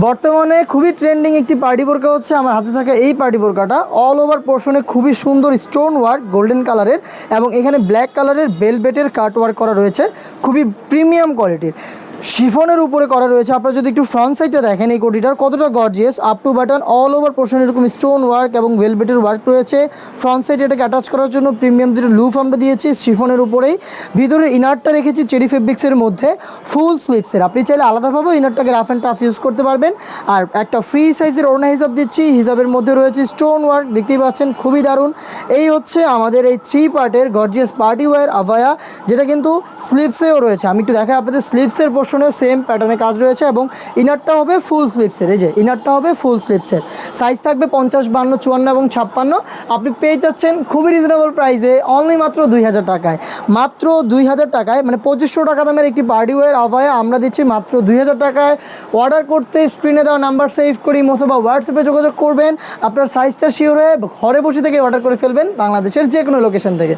বর্তমানে খুবই ট্রেন্ডিং একটি পার্টি বোরকা হচ্ছে আমার হাতে থাকা এই পার্টি বোরকাটা। অল ওভার পোর্শনে খুবই সুন্দর স্টোন ওয়ার্ক গোল্ডেন কালারের এবং এখানে ব্ল্যাক কালারের বেলভেটের কাট ওয়ার্ক করা রয়েছে, খুবই প্রিমিয়াম কোয়ালিটির শিফনের উপরে করা রয়েছে। আপনারা যদি একটু ফ্রন্ট সাইডটা দেখেন এই কোটিটার কতটা gorgeous, up to button all over পোর্শনে এরকম স্টোন ওয়ার্ক এবং ভেলভেটের ওয়ার্ক রয়েছে। ফ্রন্ট সাইডে এটাকে অ্যাটাচ করার জন্য প্রিমিয়াম দুটো লুফ আমরা দিয়েছি শিফনের উপরেই। ভিতরে ইনারটা রেখেছি চেরি ফেব্রিক্সের মধ্যে ফুল স্লিপসের, আপনি চাইলে আলাদাভাবেও ইনারটাকে রাফ অ্যান্ড টাফ ইউজ করতে পারবেন। আর একটা ফ্রি সাইজের ওড়না হিসাব দিচ্ছি, হিসাবের মধ্যে রয়েছে স্টোন ওয়ার্ক, দেখতেই পাচ্ছেন খুবই দারুণ। এই হচ্ছে আমাদের এই 3 পার্টের গর্জিয়াস পার্টি ওয়্যার আভায়া, যেটা কিন্তু স্লিপসেও রয়েছে। আমি একটু দেখাই আপনাদের, স্লিপসের পোর্শনেও সেম প্যাটার্নে কাজ রয়েছে এবং ইনারটা হবে ফুল স্লিপসের। এই যে ইনারটা হবে ফুল স্লিপসের, সাইজ থাকবে 50, 52, 54 এবং 56। আপনি পেয়ে যাচ্ছেন খুবই রিজনেবল প্রাইসে, অনলি মাত্র 2000 টাকায়। মাত্র 2000 টাকায়, মানে 2500 টাকা দামের একটি পার্টি ওয়্যার আভায়া আমরা দিচ্ছি মাত্র 2000 টাকায়। অর্ডার করতে স্ক্রিনে দেওয়া নাম্বার সেভ করি অথবা হোয়াটসঅ্যাপে যোগাযোগ করবেন। আপনার সাইজটা শিওর হয়ে ঘরে বসে থেকে অর্ডার করে ফেলবেন বাংলাদেশের যে কোনো লোকেশন থেকে।